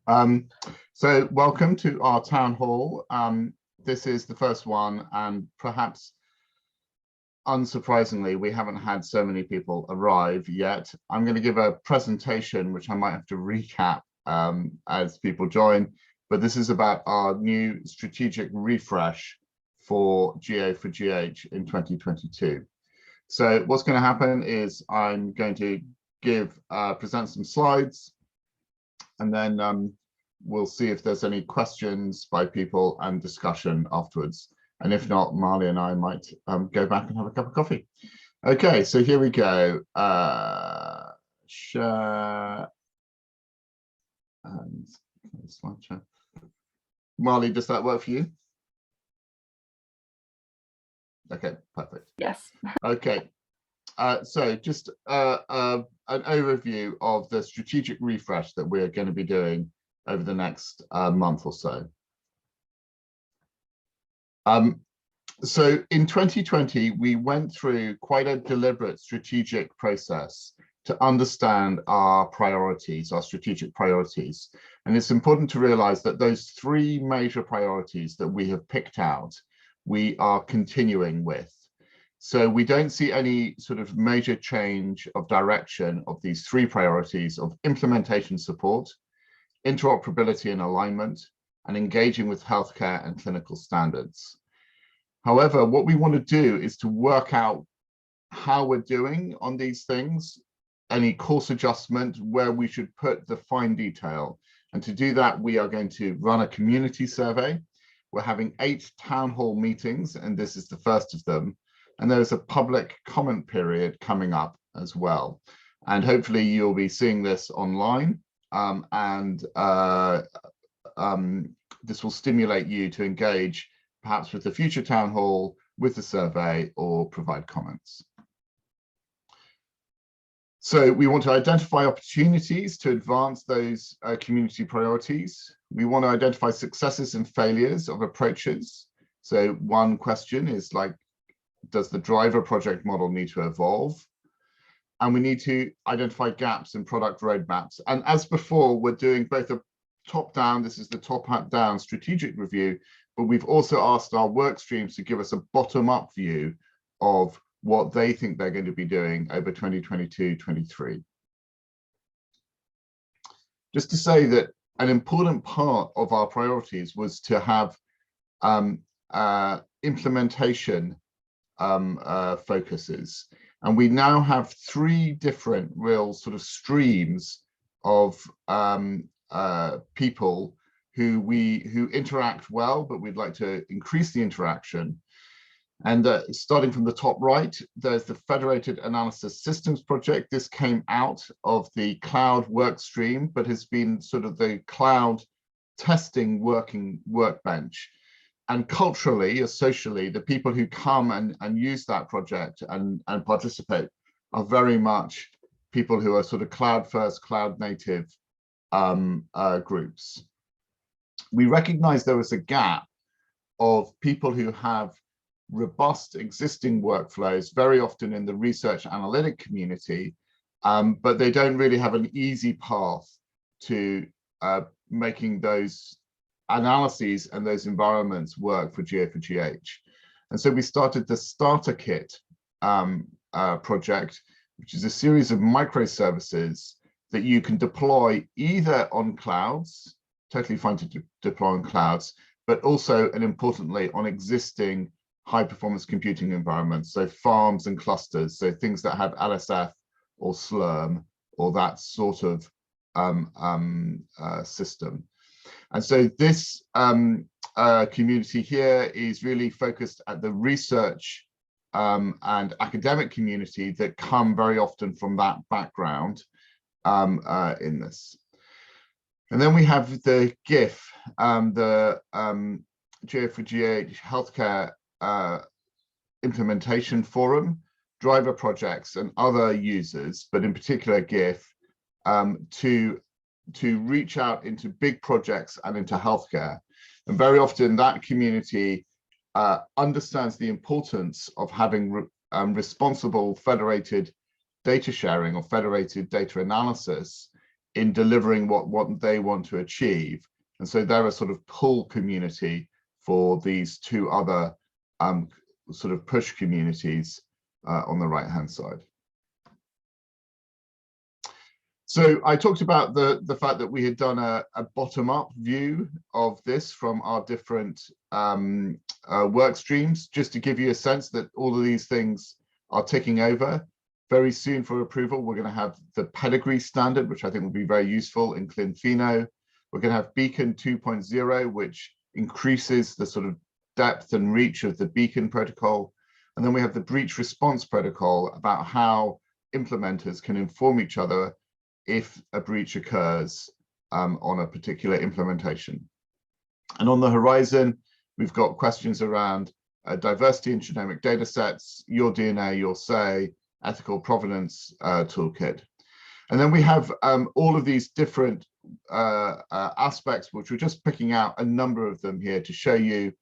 So welcome to our town hall. This is the first one, and perhaps unsurprisingly, we haven't had so many people arrive yet. I'm going to give a presentation, which I might have to recap as people join, but this is about our new strategic refresh for GA4GH in 2022. So what's going to happen is I'm going to present some slides, and then we'll see if there's any questions by people and discussion afterwards. And if not, Marley and I might go back and have a cup of coffee. Okay, so here we go. Share and slideshow. Marley, does that work for you? Okay, perfect. Yes. Okay. So just an overview of the strategic refresh that we're going to be doing over the next month or so. So in 2020, we went through quite a deliberate strategic process to understand our priorities, our strategic priorities. And it's important to realize that those three major priorities that we have picked out, we are continuing with. So we don't see any sort of major change of direction of these three priorities of implementation support, interoperability and alignment, and engaging with healthcare and clinical standards. However, what we want to do is to work out how we're doing on these things, any course adjustment, where we should put the fine detail. And to do that, we are going to run a community survey. We're having 8 town hall meetings, and this is the first of them. And there's a public comment period coming up as well. And hopefully you'll be seeing this online, this will stimulate you to engage perhaps with the future town hall, with the survey, or provide comments. So we want to identify opportunities to advance those community priorities. We want to identify successes and failures of approaches. So one question is like, does the driver project model need to evolve? And we need to identify gaps in product roadmaps. And as before, we're doing both a top-down, this is the top-down strategic review, but we've also asked our work streams to give us a bottom-up view of what they think they're going to be doing over 2022-23. Just to say that an important part of our priorities was to have implementation focuses. And we now have 3 different real sort of streams of people who interact well, but we'd like to increase the interaction. And starting from the top right, there's the Federated Analysis Systems Project. This came out of the cloud work stream, but has been sort of the cloud testing working workbench. And culturally or socially, the people who come and use that project and participate are very much people who are sort of cloud first, cloud native groups. We recognize there was a gap of people who have robust existing workflows, very often in the research analytic community, but they don't really have an easy path to making those analyses and those environments work for GA4GH. And so we started the Starter Kit project, which is a series of microservices that you can deploy either on clouds, totally fine to deploy on clouds, but also, and importantly, on existing high performance computing environments, so farms and clusters, so things that have LSF or Slurm or that sort of system. And so this community here is really focused at the research and academic community that come very often from that background in this. And then we have the GIF, the GA4GH Healthcare Implementation Forum, driver projects and other users, but in particular GIF, to reach out into big projects and into healthcare. And very often that community understands the importance of having responsible federated data sharing or federated data analysis in delivering what they want to achieve. And so they're a sort of pull community for these two other sort of push communities on the right-hand side. So I talked about the fact that we had done a bottom-up view of this from our different work streams, just to give you a sense that all of these things are ticking over. Very soon for approval, we're going to have the pedigree standard, which I think will be very useful in ClinFino. We're going to have Beacon 2.0, which increases the sort of depth and reach of the Beacon protocol. And then we have the breach response protocol about how implementers can inform each other if a breach occurs on a particular implementation. And on the horizon, we've got questions around diversity in genomic data sets, your DNA, your say, ethical provenance toolkit. And then we have all of these different aspects, which we're just picking out a number of them here to show you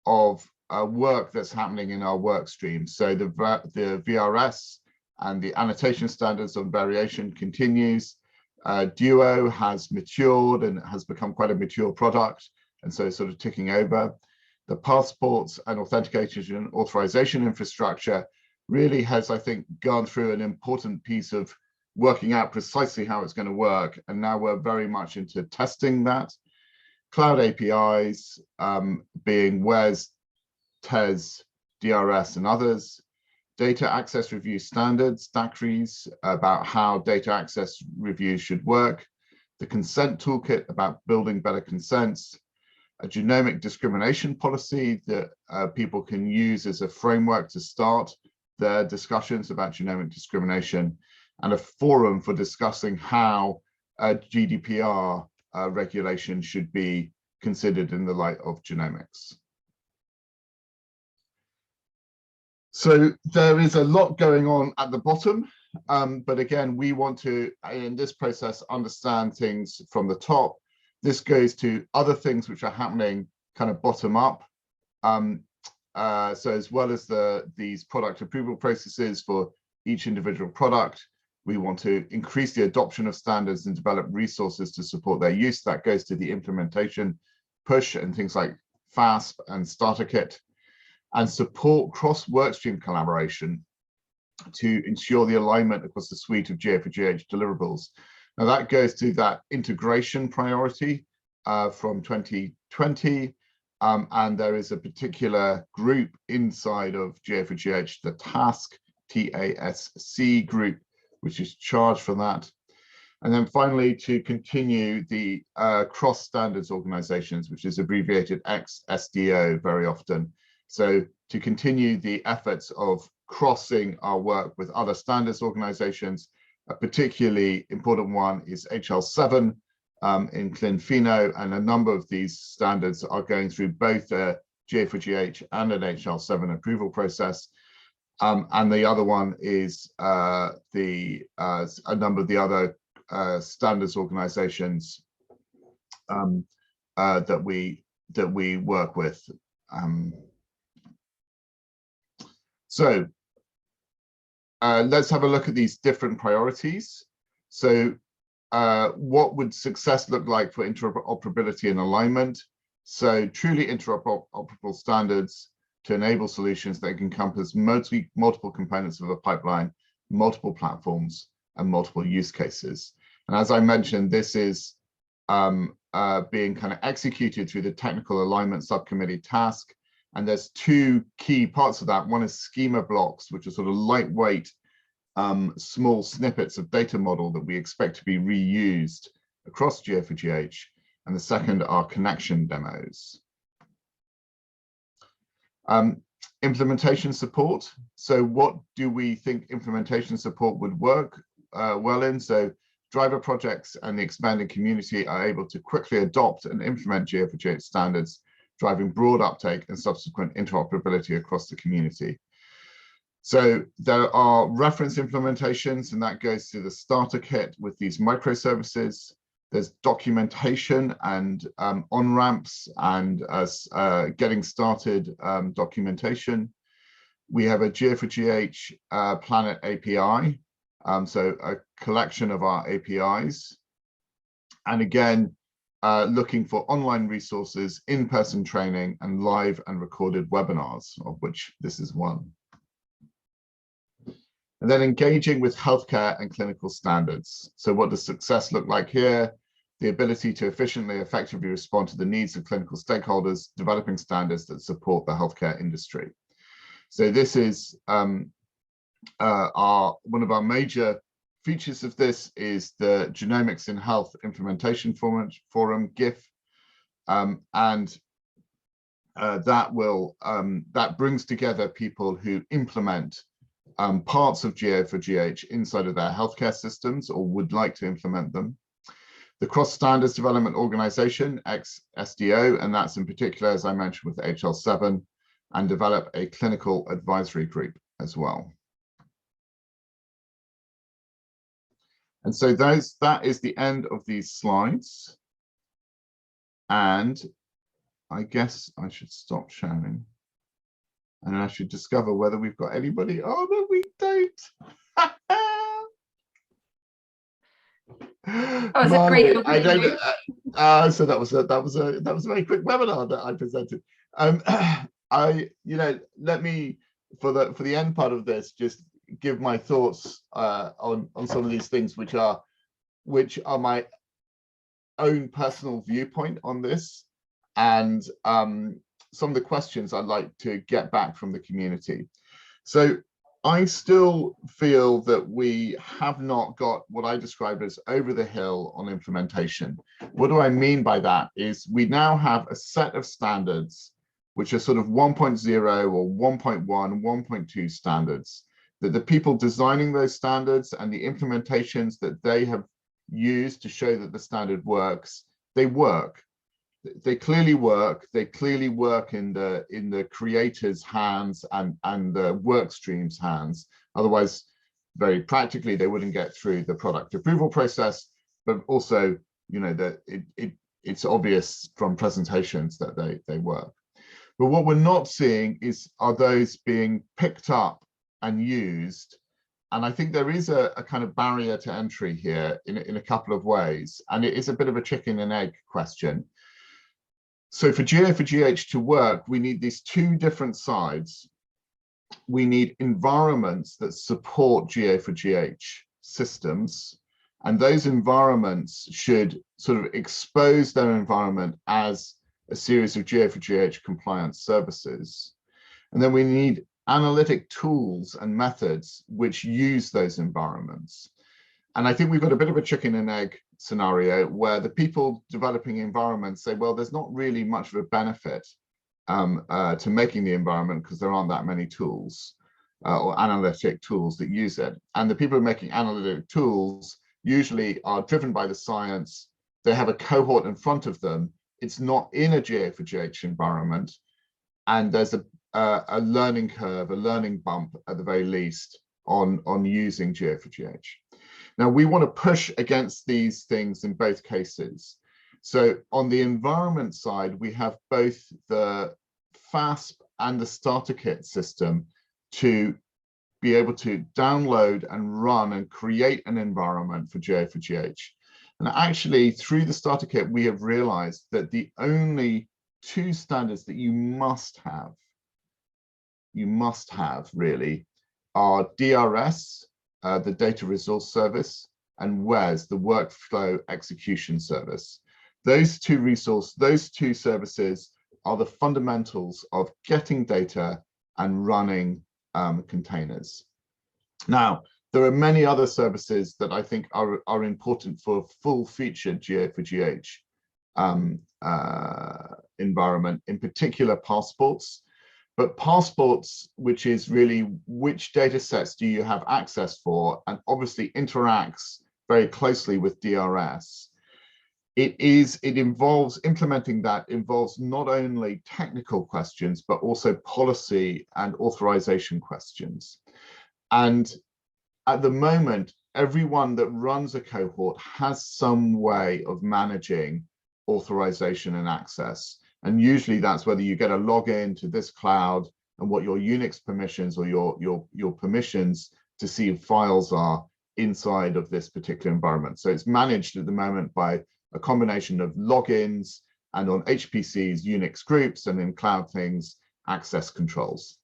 of work that's happening in our work stream. So the VRS and the annotation standards on variation continues. Duo has matured and has become quite a mature product, and so sort of ticking over. The passports and authentication and authorization infrastructure really has, I think, gone through an important piece of working out precisely how it's going to work, and now we're very much into testing that. Cloud APIs being WES, TES, DRS, and others. Data access review standards, DACRIs, about how data access reviews should work. The consent toolkit about building better consents. A genomic discrimination policy that people can use as a framework to start their discussions about genomic discrimination, and a forum for discussing how GDPR regulation should be considered in the light of genomics. So there is a lot going on at the bottom, but again, we want to, in this process, understand things from the top. This goes to other things which are happening kind of bottom up. So as well as these product approval processes for each individual product, we want to increase the adoption of standards and develop resources to support their use. That goes to the implementation push and things like FASP and Starter Kit, and support cross-workstream collaboration to ensure the alignment across the suite of GA4GH deliverables. Now that goes to that integration priority from 2020, and there is a particular group inside of GA4GH, the TASC group, which is charged for that. And then finally, to continue the cross-standards organizations, which is abbreviated XSDO very often. So to continue the efforts of crossing our work with other standards organizations, a particularly important one is HL7 in ClinFino, and a number of these standards are going through both a GA4GH and an HL7 approval process. And the other one is a number of the other standards organizations that we work with. So let's have a look at these different priorities. So what would success look like for interoperability and alignment? So truly interoperable standards to enable solutions that can encompass multiple components of a pipeline, multiple platforms, and multiple use cases. And as I mentioned, this is being kind of executed through the technical alignment subcommittee task. And there's two key parts of that. One is schema blocks, which are sort of lightweight, small snippets of data model that we expect to be reused across GA4GH. And the second are connection demos. Implementation support. So what do we think implementation support would work well in? So driver projects and the expanding community are able to quickly adopt and implement GA4GH standards, driving broad uptake and subsequent interoperability across the community. So there are reference implementations, and that goes to the starter kit with these microservices. There's documentation and on-ramps and getting started documentation. We have a GA4GH Planet API, so a collection of our APIs. And again, looking for online resources, in-person training, and live and recorded webinars, of which this is one. And then engaging with healthcare and clinical standards. So what does success look like here? The ability to efficiently, effectively respond to the needs of clinical stakeholders, developing standards that support the healthcare industry. So this is one of our major features of this is the Genomics in Health Implementation Forum, GIF, and that brings together people who implement parts of GA4GH inside of their healthcare systems or would like to implement them. The Cross Standards Development Organization, ex-SDO, and that's in particular, as I mentioned, with HL7, and develop a clinical advisory group as well. And so that is the end of these slides. And I guess I should stop sharing. And I should discover whether we've got anybody. Oh, no, we don't. That was a great opening. I don't. So that was a very quick webinar that I presented. Let me for the end part of this just give my thoughts on some of these things, which are my own personal viewpoint on this, and some of the questions I'd like to get back from the community. So I still feel that we have not got what I describe as over the hill on implementation. What do I mean by that is we now have a set of standards which are sort of 1.0 or 1.1, 1.2 standards, that the people designing those standards and the implementations that they have used to show that the standard works, they work. They clearly work. They clearly work in the creator's hands and the work stream's hands. Otherwise, very practically, they wouldn't get through the product approval process. But also, that it's obvious from presentations that they work. But what we're not seeing are those being picked up and used. And I think there is a kind of barrier to entry here in a couple of ways. And it is a bit of a chicken and egg question. So for GA4GH to work, we need these two different sides. We need environments that support GA4GH systems, and those environments should sort of expose their environment as a series of GA4GH compliance services. And then we need analytic tools and methods which use those environments. And I think we've got a bit of a chicken and egg scenario where the people developing environments say, well, there's not really much of a benefit to making the environment because there aren't that many tools or analytic tools that use it. And the people who are making analytic tools usually are driven by the science. They have a cohort in front of them. It's not in a GA4GH environment. And there's a learning curve, a learning bump at the very least on using GA4GH. Now, we want to push against these things in both cases. So on the environment side, we have both the FASP and the starter kit system to be able to download and run and create an environment for GA4GH. And actually, through the starter kit, we have realized that the only two standards that you must have really, are DRS, the Data Resource Service, and WES, the Workflow Execution Service. Those two services are the fundamentals of getting data and running containers. Now, there are many other services that I think are important for full-featured GA4GH environment, in particular passports. But passports, which is really which data sets do you have access for, and obviously interacts very closely with DRS. Implementing that involves not only technical questions, but also policy and authorization questions. And at the moment, everyone that runs a cohort has some way of managing authorization and access. And usually that's whether you get a login to this cloud and what your Unix permissions or your permissions to see files are inside of this particular environment. So it's managed at the moment by a combination of logins, and on HPCs, Unix groups, and in cloud things, access controls.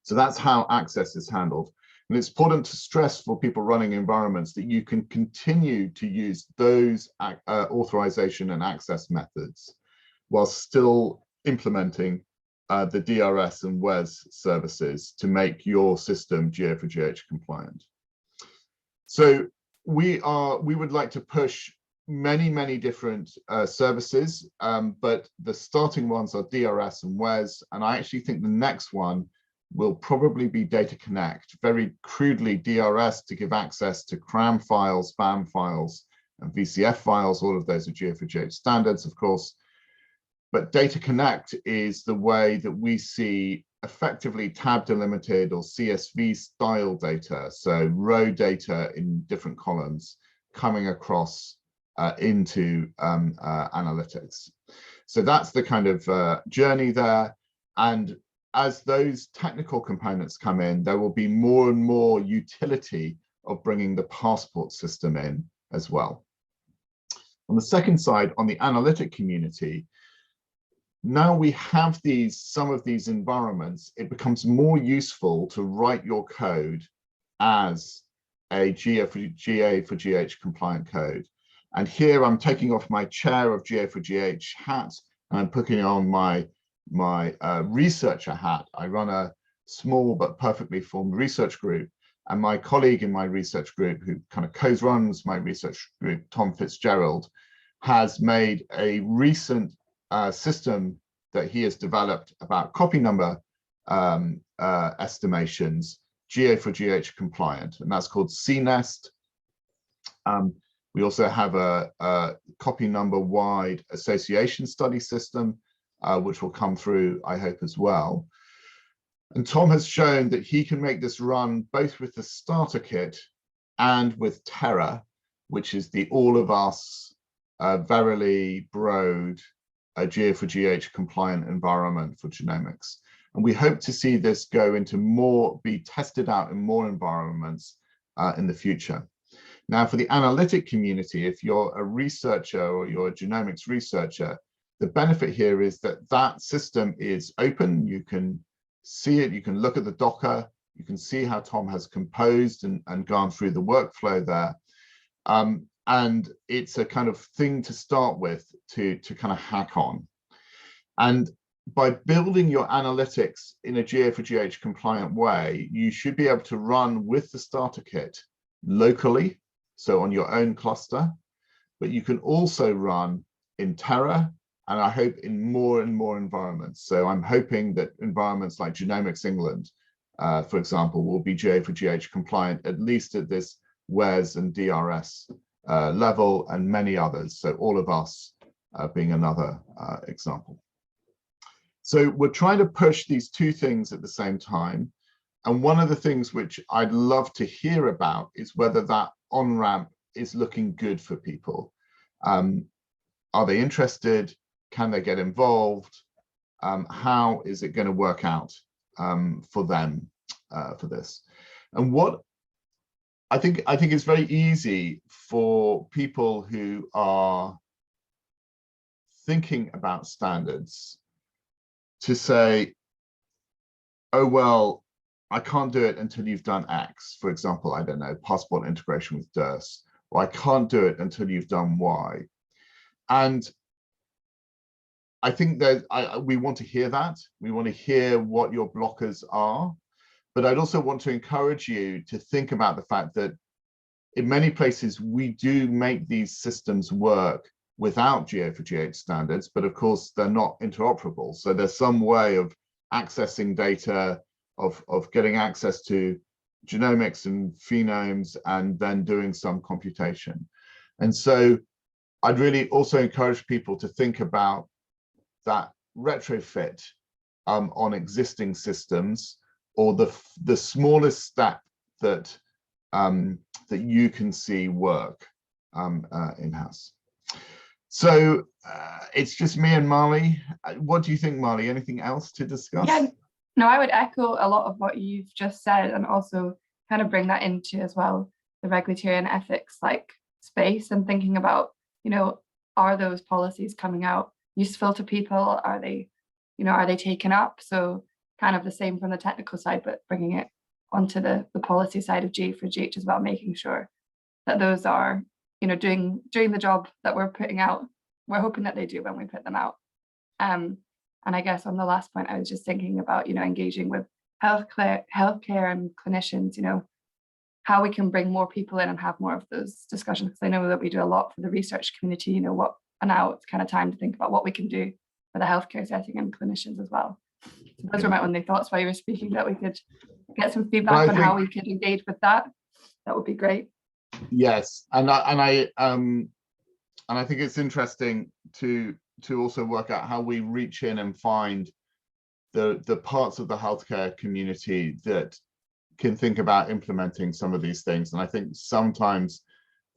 So that's how access is handled. And it's important to stress for people running environments that you can continue to use those authorization and access methods while still implementing the DRS and WES services to make your system GA4GH compliant. So we would like to push many different services, but the starting ones are DRS and WES, and I actually think the next one will probably be Data Connect, very crudely DRS to give access to CRAM files, BAM files, and VCF files. All of those are GA4GH standards, of course. But Data Connect is the way that we see effectively tab delimited or CSV style data, so row data in different columns coming across into analytics. So that's the kind of journey there. And as those technical components come in, there will be more and more utility of bringing the passport system in as well. On the second side, on the analytic community, now we have some of these environments, it becomes more useful to write your code as a GA4GH compliant code. And here I'm taking off my chair of GA4GH hat, and I'm putting on my researcher hat. I run a small but perfectly formed research group, and my colleague in my research group, who kind of co-runs my research group, Tom Fitzgerald, has made a recent system that he has developed about copy number estimations, GA4GH compliant, and that's called CNEST. We also have a copy number wide association study system, which will come through, I hope, as well. And Tom has shown that he can make this run both with the starter kit and with Terra, which is the all of us verily broad GA4GH compliant environment for genomics. And we hope to see this go into be tested out in more environments in the future. Now, for the analytic community, if you're a researcher or you're a genomics researcher, the benefit here is that that system is open. You can see it, you can look at the Docker, you can see how Tom has composed and gone through the workflow there. And it's a kind of thing to start with to kind of hack on. And by building your analytics in a GA4GH compliant way, you should be able to run with the starter kit locally, so on your own cluster, but you can also run in Terra, and I hope in more and more environments. So I'm hoping that environments like Genomics England, for example, will be GA4GH compliant, at least at this WES and DRS level, and many others. So all of us being another example. So we're trying to push these two things at the same time. And one of the things which I'd love to hear about is whether that Onramp is looking good for people. Are they interested? Can they get involved? How is it going to work out for them for this? And what I think it's very easy for people who are thinking about standards to say, oh, well, I can't do it until you've done X. For example, I don't know, passport integration with DRS, or I can't do it until you've done Y. And I think that we want to hear that. We want to hear what your blockers are. But I'd also want to encourage you to think about the fact that in many places, we do make these systems work without GA4GH standards, but of course, they're not interoperable. So there's some way of accessing data, of getting access to genomics and phenomes, and then doing some computation. And so I'd really also encourage people to think about that retrofit on existing systems, or the smallest step that that you can see work in-house. So it's just me and Marley. What do you think, Marley? Anything else to discuss? Yeah, no, I would echo a lot of what you've just said, and also kind of bring that into as well the regulatory and ethics like space, and thinking about are those policies coming out useful to people? Are they, are they taken up? So kind of the same from the technical side, but bringing it onto the policy side of GA4GH as well, making sure that those are, doing the job that we're putting out. We're hoping that they do when we put them out. And I guess on the last point, I was just thinking about, engaging with healthcare and clinicians, how we can bring more people in and have more of those discussions. Because I know that we do a lot for the research community, and now it's kind of time to think about what we can do for the healthcare setting and clinicians as well. So those were my only thoughts while you were speaking, that we could get some feedback on how we could engage with that. That would be great. Yes, and I think it's interesting to also work out how we reach in and find the parts of the healthcare community that can think about implementing some of these things. And I think sometimes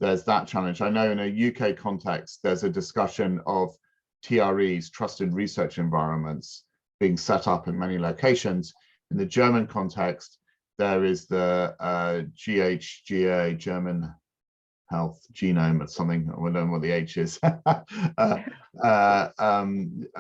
there's that challenge. I know in a UK context, there's a discussion of TREs, trusted research environments, being set up in many locations. In the German context, there is the GA4GH, German Health Genome or something, I don't know what the H is,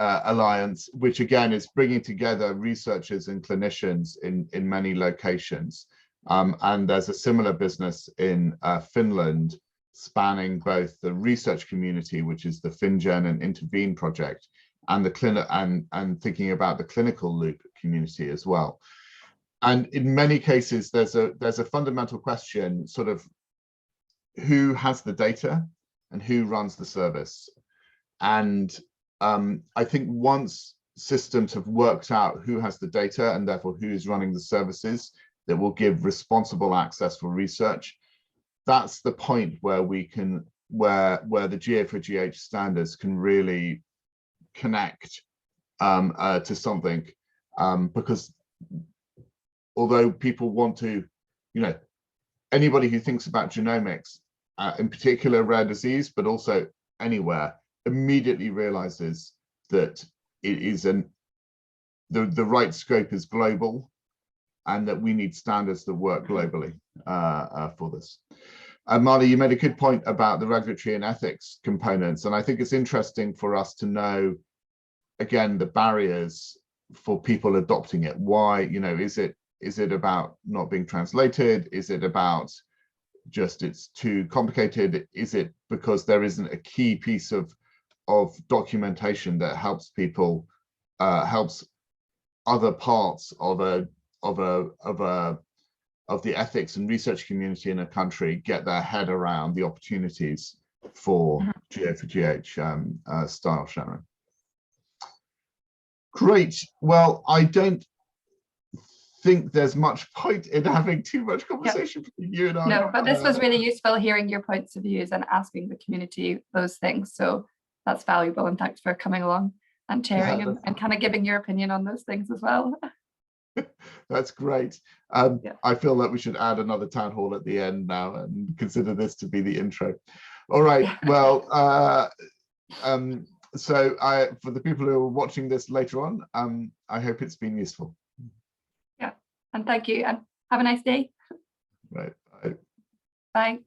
alliance, which again is bringing together researchers and clinicians in many locations. And there's a similar business in Finland, spanning both the research community, which is the FinGen and Intervene project, and the clinic and thinking about the clinical loop community as well. And in many cases, there's a fundamental question, sort of, who has the data and who runs the service. And I think once systems have worked out who has the data and therefore who is running the services that will give responsible access for research, that's the point where we can, where the GA4GH standards can really connect to something, because although people want to, anybody who thinks about genomics, in particular rare disease, but also anywhere, immediately realizes that it is the right scope is global, and that we need standards that work globally for this. Marley, you made a good point about the regulatory and ethics components, and I think it's interesting for us to know, again, the barriers for people adopting it. Why, is it about not being translated? Is it about just it's too complicated? Is it because there isn't a key piece of documentation that helps people, helps other parts of the ethics and research community in a country get their head around the opportunities for GA4GH style, Sharon? Great. Well, I don't think there's much point in having too much conversation between you and I. No, but this was really useful, hearing your points of views and asking the community those things. So that's valuable, and thanks for coming along and sharing and kind of giving your opinion on those things as well. That's great. I feel that we should add another town hall at the end now and consider this to be the intro. All right. Well, so for the people who are watching this later on, I hope it's been useful. Yeah, and thank you, and have a nice day. Right. Bye. Bye.